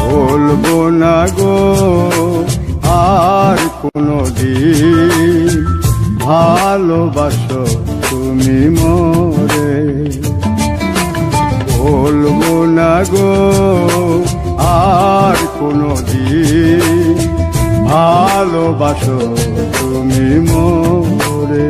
বলবো না গো আর কোনদিন ভালোবাসো তুমি মোরে। বলবো না গো আর কোনদিন ভালোবাসো তুমি মোরে।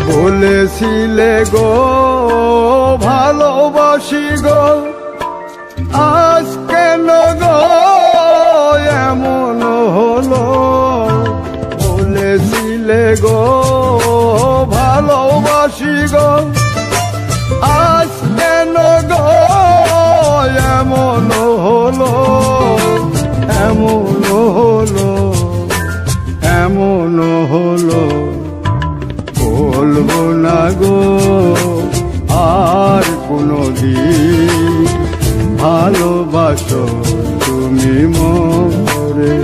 বলেছিলে গো ভালোবাসি গো, আজ কেন গো এমন হলো? বলেছিলে গো ভালোবাসি গো, আজ কেন গো এমন হলো? এমন হলো, এমন হলো। বলবো না গো আর কোনদিন ভালোবাসো তুমি মোরে।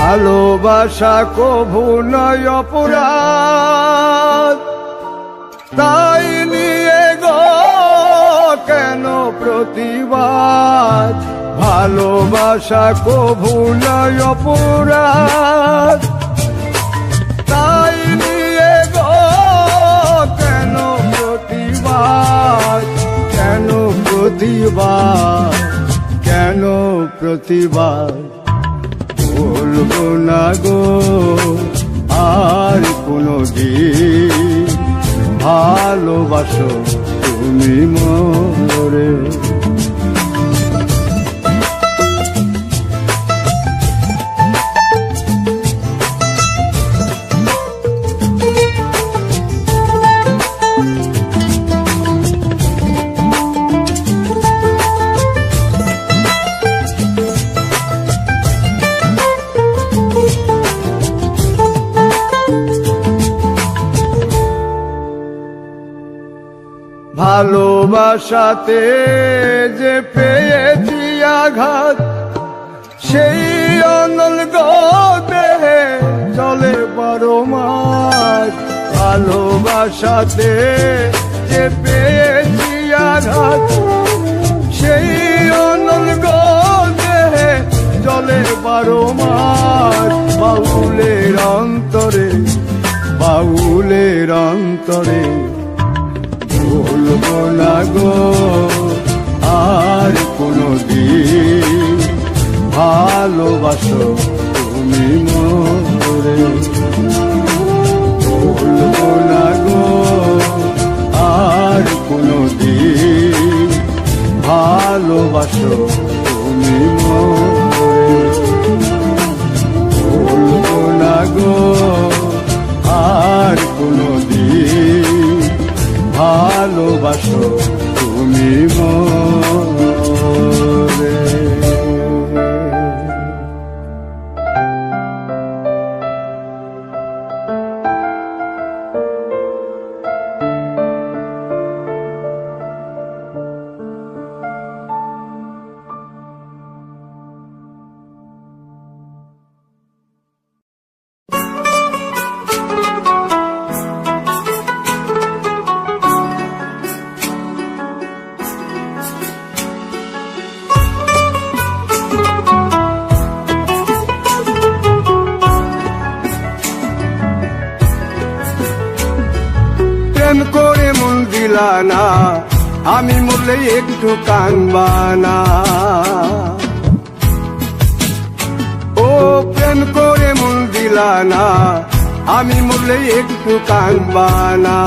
ভালোবাসা কভু নয় অপরাধ, তাই নিয়ে গো কেন প্রতিবাদ? ভালোবাসা কভু নয় অপরাধ, তাই নিয়ে গো কেন প্রতিবাদ? কেন প্রতিবাদ? কেন প্রতিবাদ? বলবো না গো আর কোনদিন ভালোবাসো তুমি মোরে। ভালোবাসাতে যে পেয়েছি আঘাত, সেই অনল গো দেহে চলে 12 মাস। ভালোবাসাতে যে পেয়েছি আঘাত, সেই অনল গো দেহে চলে 12 মাস। বাউলের অন্তরে, বাউলের অন্তরে বলবো না গো আর কোনদিন ভালোবাসো তুমি মোরে। বলবো না গো আর কোনদিন ভালোবাসো তুমি মোরে। বলবো না গো আর কোনদিন ভালোবাসো তুমি মোরে। প্রেম করে মন দিলা না, আমি মরলে একটু কানবানা। ও প্রেম করে মন দিলা না, আমি মরলে একটু কানবানা।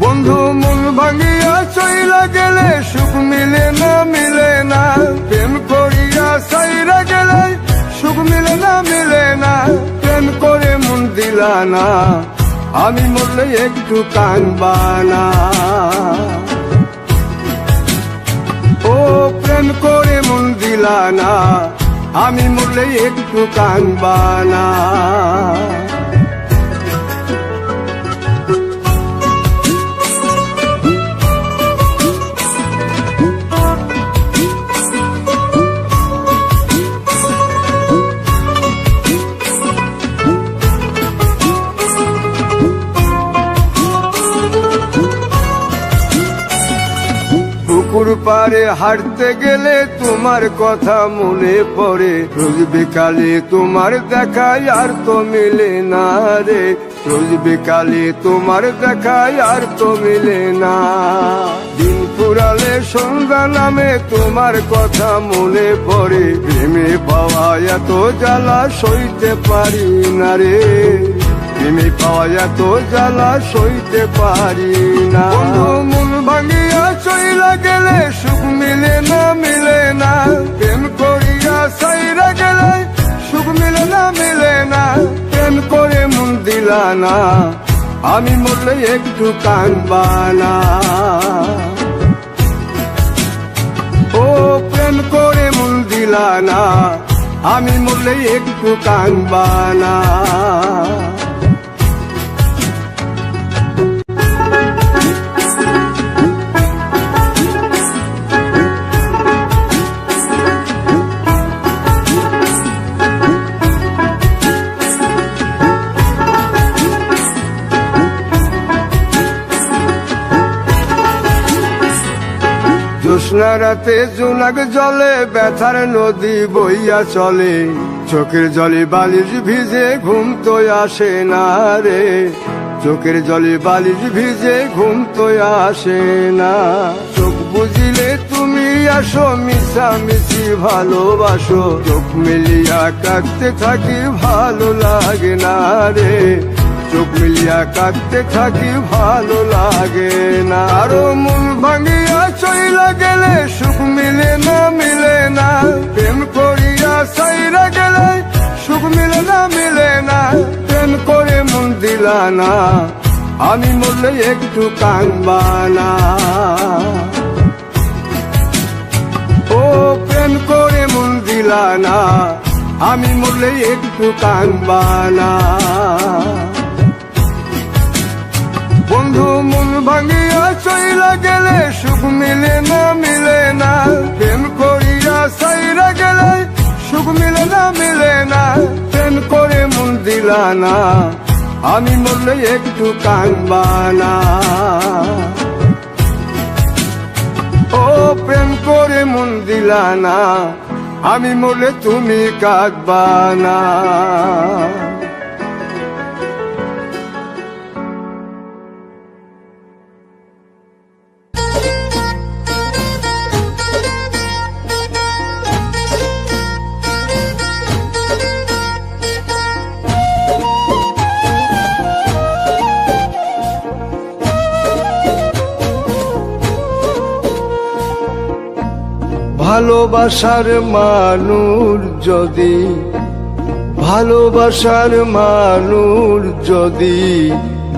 বন্ধু মন ভাঙিয়া চইলা গেলে সুখ মিলে না, মিলে না। প্রেম করিয়া সাইরা গেলে দিলা না, আমি মরলে একটু কাঁদবা না। ও প্রেম করে মন দিলা না, আমি মরলে একটু কাঁদবা না। পুকুর পাড়ে হাঁটতে গেলে তোমার কথা মনে পড়ে, রোজ বিকালে তোমার দেখা আর তো মিলে না রে, রোজ বিকালে তোমার দেখা আর তো মিলে না। দিন ফুরালে সন্ধ্যা নামে তোমার কথা মনে পড়ে, প্রেমে পাওয়া এত জ্বালা সইতে পারি না রে, প্রেমে পাওয়া এত জ্বালা সইতে পারি না। মন ভাঙিয়া চইলা গেলে সুখ মিলে না, মিলে না। প্রেম করিয়া সাইরা গেলে সুখ মিলে না, মিলে না। প্রেম করে মন দিলা না, আমি মরলে একটু কাঁদবা না। ও প্রেম করে মন দিলা না, আমি মরলে একটু কাঁদবা না। জ্যোৎস্না রাতে জোনাক জলে ব্যথার নদী বইয়া চলে, চোখের জলে বালিশ ভিজে ঘুম তো আসে না রে, চোখের জলে বালিশ ভিজে ঘুম তো আসে না। চোখ বুঝিলে তুমি আসো, মিশামিশি ভালোবাসো, চোখ মিলিয়া কাঁদতে থাকি ভালো লাগে না রে, চোখ মিলিয়া কাঁদতে থাকি ভালো লাগে না। আরো মন ভাঙিয়া চইলা গেলে সুখ মিলে না, মিলে না। প্রেম করিয়া সাইরা গেলে সুখ মিলে না, মিলে না। প্রেম করে মন দিলা না, আমি মরলে একটু কাঁদবা না। ও প্রেম করে মন দিলা না, আমি মরলে একটু কাঁদবা না। বন্ধু মন ভাঙিয়া চইলা গেলে সুখ মিলে না, মিলে না। প্রেম করিয়া সাইরা গেলে সুখ মিলে না, মিলে না। প্রেম করে মন দিলা না, আমি মরলে একটু কাঁদবা না। ও প্রেম করে মন দিলা না, আমি মরলে তুমি কাঁদবা না। ভালোবাসার মানুষ যদি, ভালোবাসার মানুষ যদি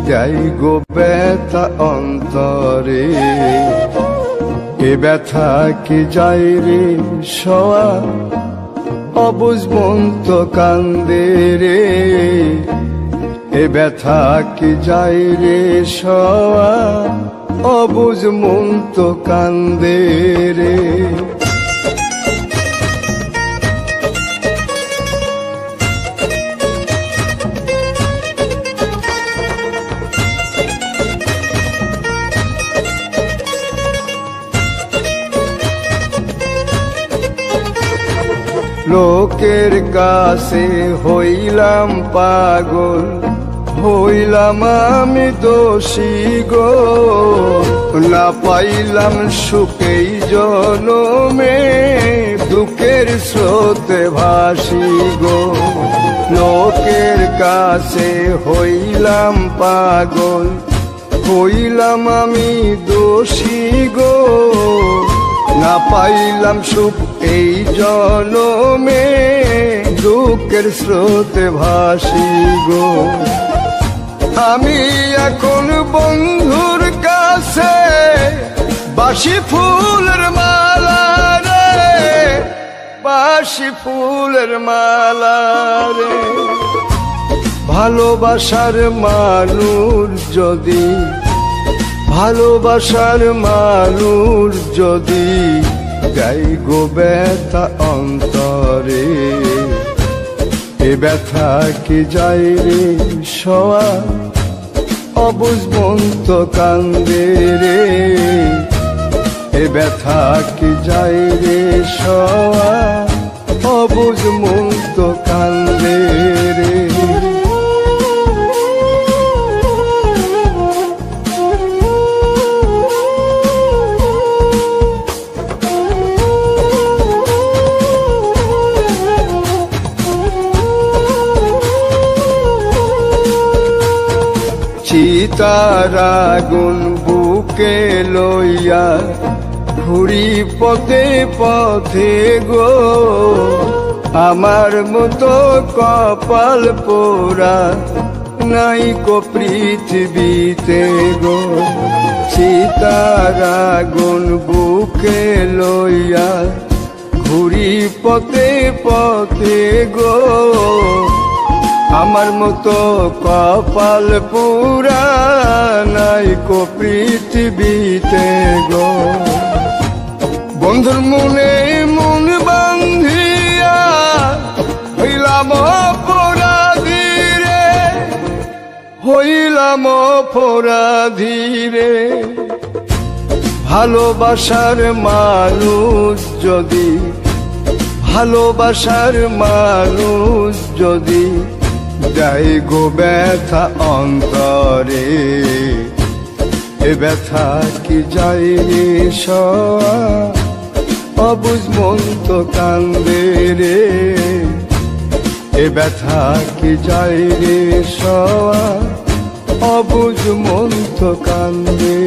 যাই গো ব্যথা অন্তরে, এ ব্যথা কি যায় রে সওয়া, অবুঝ মন তো কান্দে রে, এ ব্যথা কি যায় রে সওয়া, অবুঝ মন তো কান্দে রে। লোকের কাছে হইলাম পাগল, হইলাম আমি দোষী গো, না পাইলাম সুখেই জনমে, দুঃখের স্রোতে ভাসি গো। লোকের কাছে হইলাম পাগল, হইলাম আমি দোষী গো, না পাইলাম সুখ এই জনমে, দুঃখের স্রোতে ভাসি গো। আমি এখন বন্ধুর কাছে বাসি ফুলের মালা রে, বাসি ফুলের মালা রে। ভালোবাসার মানুষ যদি, ভালোবাসার মানুষ যদি যাই গো ব্যথা অন্তরে, এ ব্যথা কি যায় রে সওয়া অবুঝ মন তো কান্দে রে। এ ব্যথা কি যায় রে সওয়া অবুঝ মন তো কান্দে রে। চিতার আগুন বুকে লইয়া ঘুরি পথে পথে গো, আমার মতো কপাল পোড়া নাই কো পৃথিবীতে গো। চিতার আগুন বুকে লইয়া ঘুরি পথে পথে গো, আমার মতো কপাল পুরা নাই কো পৃথিবীতে গো। বন্ধুর মনে মন বান্ধিয়া হইলাম অপরাধী রে, হইলাম অপরাধী রে। ভালোবাসার মানুষ যদি, ভালোবাসার মানুষ যদি যাই গো ব্যথা অন্তরে, এ ব্যথা কি যায় রে সওয়া অবুঝ মন তো কান্দে রে। এ ব্যথা কি যায় রে সওয়া অবুঝ মন তো কান্দে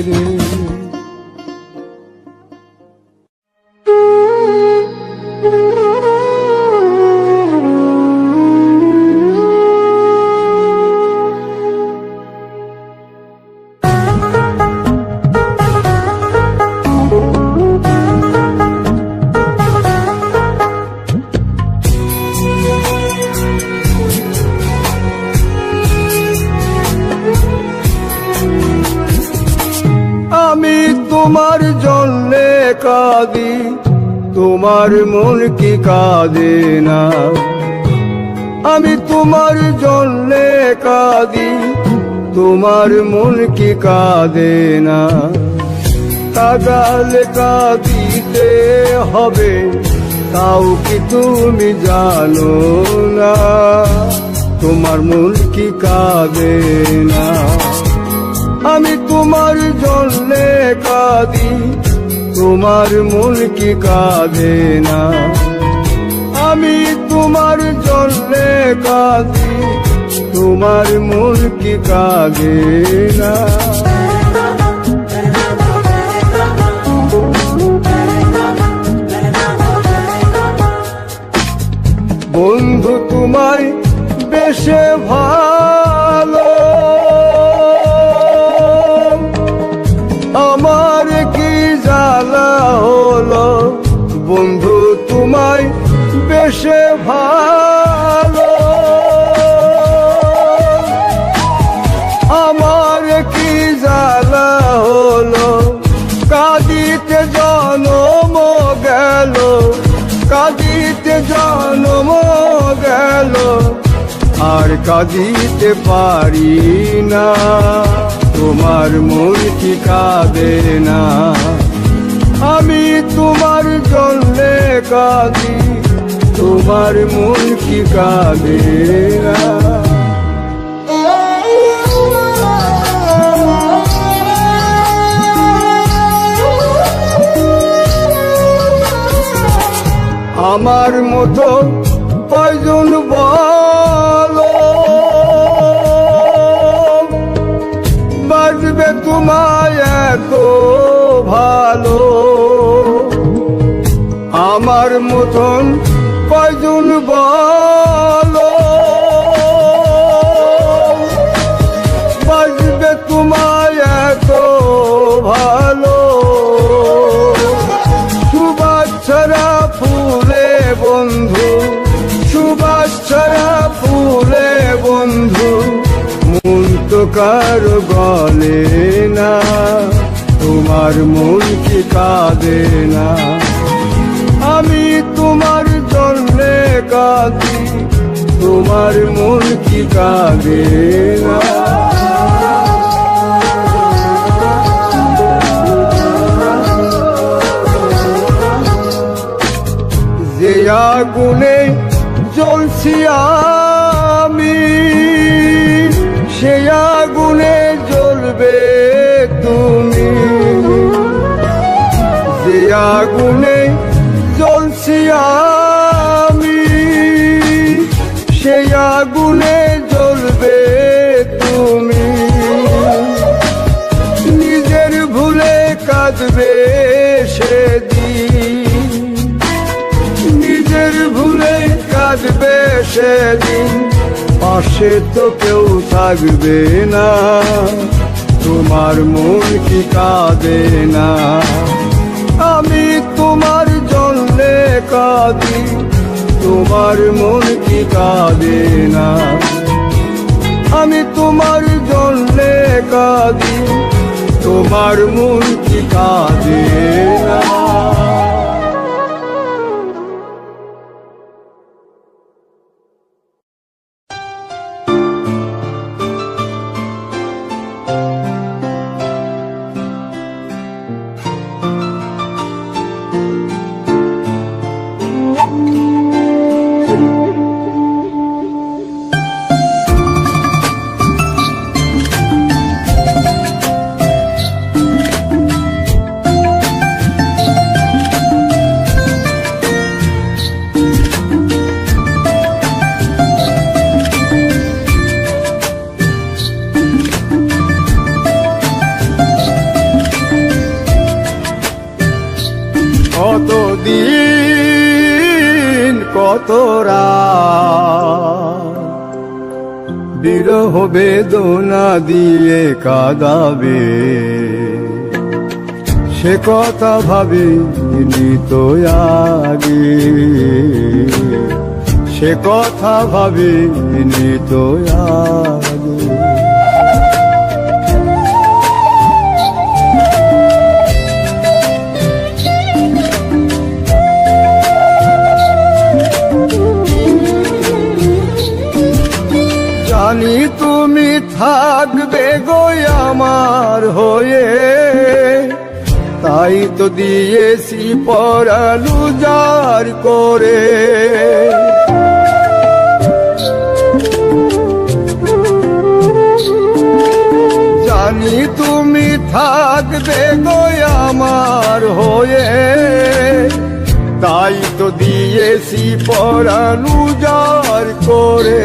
রে। আমি তোমার জন্যে কাঁদি, তোমার মন কি কাঁদে না। আমি তোমার জন্যে কাঁদি, তোমার মন কি কাঁদে না। কাঁদালে কাঁদিতে হবে তাও কি তুমি জানো না, তোমার মন কি কাঁদে না। আমি তোমার জন্যে কাঁদি, তোমার মন কি কাঁদে না। আমি তোমার জন্যে কাঁদি, তোমার মন কি কাঁদে না। বন্ধু তোমায় বেশে ভালো, আমার কি জ্বালা হলো। বন্ধু তোমায় বেশে ভালো, আমার কি জ্বালা হলো। কাঁদিতে জনম গেল, কাঁদিতে জনম গেল, আর কাঁদিতে পারি না। তোমার মন কি কাঁদে না। আমি তোমার জন্যে কাঁদি, তোমার মন কি কাঁদে না। আমার মতো কয়জন বলো বাজবে তোমায় এত ভালো। আমার মতন কয়জন নতুন বলো বাজবে তোমায় এত ভালো সুবাস ছড়া ফুলে বন্ধু সুবাস ছড়া ফুলে বন্ধু মন তো কারো গলে না তোমার মন কি কাঁদে না আমি তোমার জন্যে কাঁদি তোমার মন কি কাঁদে না যে আগুনে জ্বলছি আমি সে আগুনে জ্বলবে তুমি যে আগুনে জ্বলছি আমি সেই আগুনে জ্বলবে তুমি নিজের ভুলে কাঁদবে সেদিন নিজের ভুলে কাঁদবে সেদিন পাশে তো কেউ থাকবে না তোমার মন কি কাঁদে না আমি তোমার জন্যে কাঁদি তোমার মন কি কাঁদে না আমি তোমার জন্যে কাঁদি তোমার মন কি কাঁদে না কতদিন কত রাত বিরহ বেদনা দিয়ে কাঁদাবে সে কথা ভাবিনি তো আগে সে কথা ভাবিনি তো আগে জানি তুমি থাকবে গো আমার হয়ে তাই তো দিয়েছি পরাণ উজাড় করে জানি তুমি থাকবে গো আমার হয়ে তাই তো দিয়েছি পরাণ উজাড় করে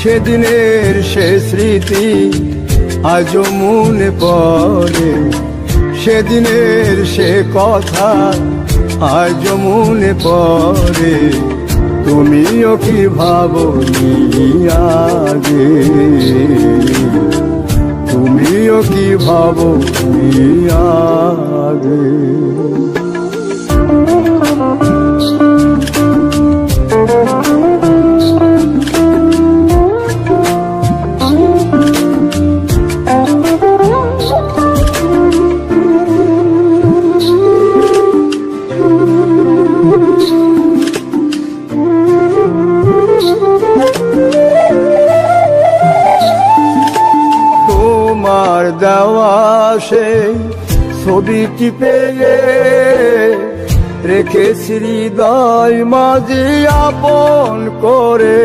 সেদিনের সে স্মৃতি আজও মনে পড়ে সেদিনের সে কথা আজও মনে পড়ে তুমিও কি ভাবনি আগে তুমিও কি ভাবনি আগে তোমার দেওয়া সেই ছবিটি পেয়ে রেখেছি হৃদয় মাঝে আপন করে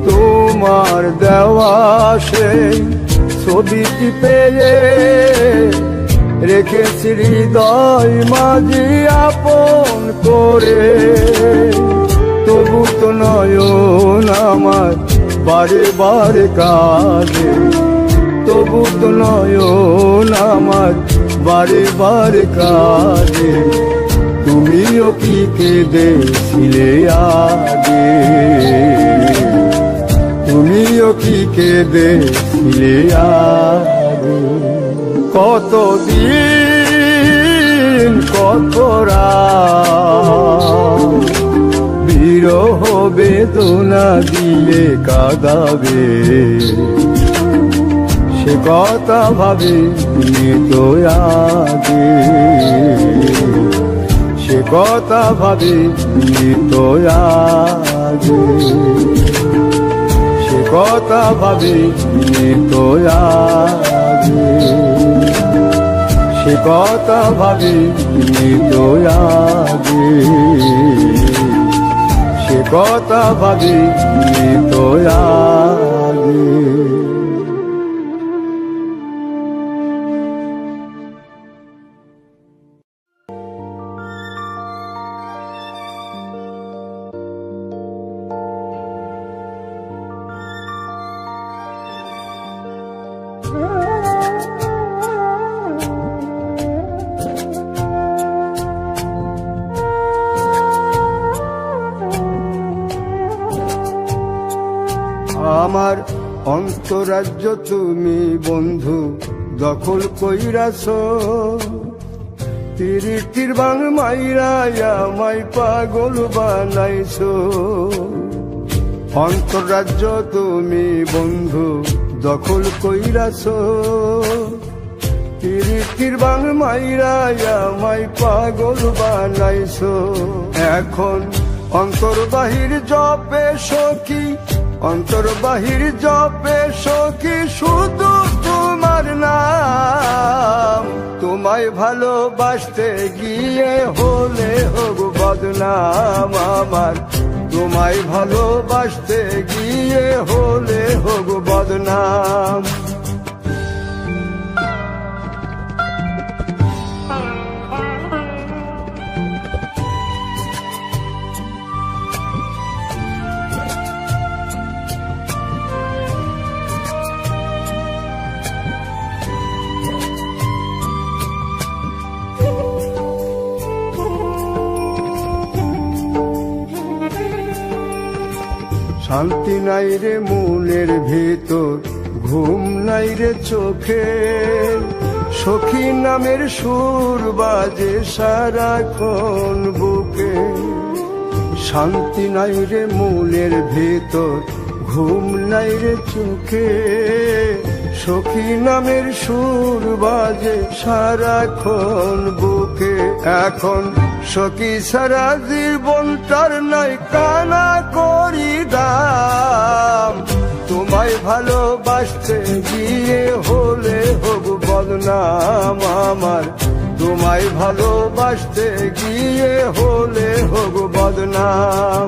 তোমার দেওয়া সেই ছবিটি পেয়ে রেখেছি হৃদয় মাঝে আপন করে তবু তো নয়ন আমার বারে বারে কাঁদে তবু তো নয়ন আমার বারে বারে কাঁদে, তুমিও কি কেঁদেছিলে আগে, তুমিও কি কেঁদেছিলে আগে। কতদিন কত রাত বিরহ বেদনা দিলে কাঁদাবে, সে কথা ভাবে তো আগে, সে কথা ভাবে তো আগে, সে কথা ভাবে তো আগে, সে কথা ভাবে তো আগে, সে কথা ভাবে তো আগে। আমার অন্তরাজ্য তুমি বন্ধু দখল কইরাছ, তিরিটির বাং মাইরায়া মাই পাগল বানাইছ। অন্তরাজ্য তুমি বন্ধু দখল কইরাছ, তিরিটির বাং মাইরায়া মাই পাগল বানাইছ। এখন অন্তর বাহির জপে সখী, অন্তর বাহির জপে সখী শুধু তোমার নাম। তোমায় ভালোবাসতে গিয়ে হলে হোক বদনাম আমার, তোমায় ভালোবাসতে গিয়ে হলে হোক বদনাম। শান্তি নাই রে মনের ভেতর, ঘুম নাই রে চোখে, সখী নামের সুর বাজে সারাক্ষণ বুকে। শান্তি নাই রে মনের ভেতর, ঘুম নাই রে চোখে, সখী নামের সুর বাজে সারাক্ষণ বুকে। এখন সখী সারা জীবনটার নাই কানা করি দাম। তোমায় ভালোবাসতে গিয়ে হলে হোক বদনাম আমার, তোমায় ভালোবাসতে গিয়ে হলে হোক বদনাম।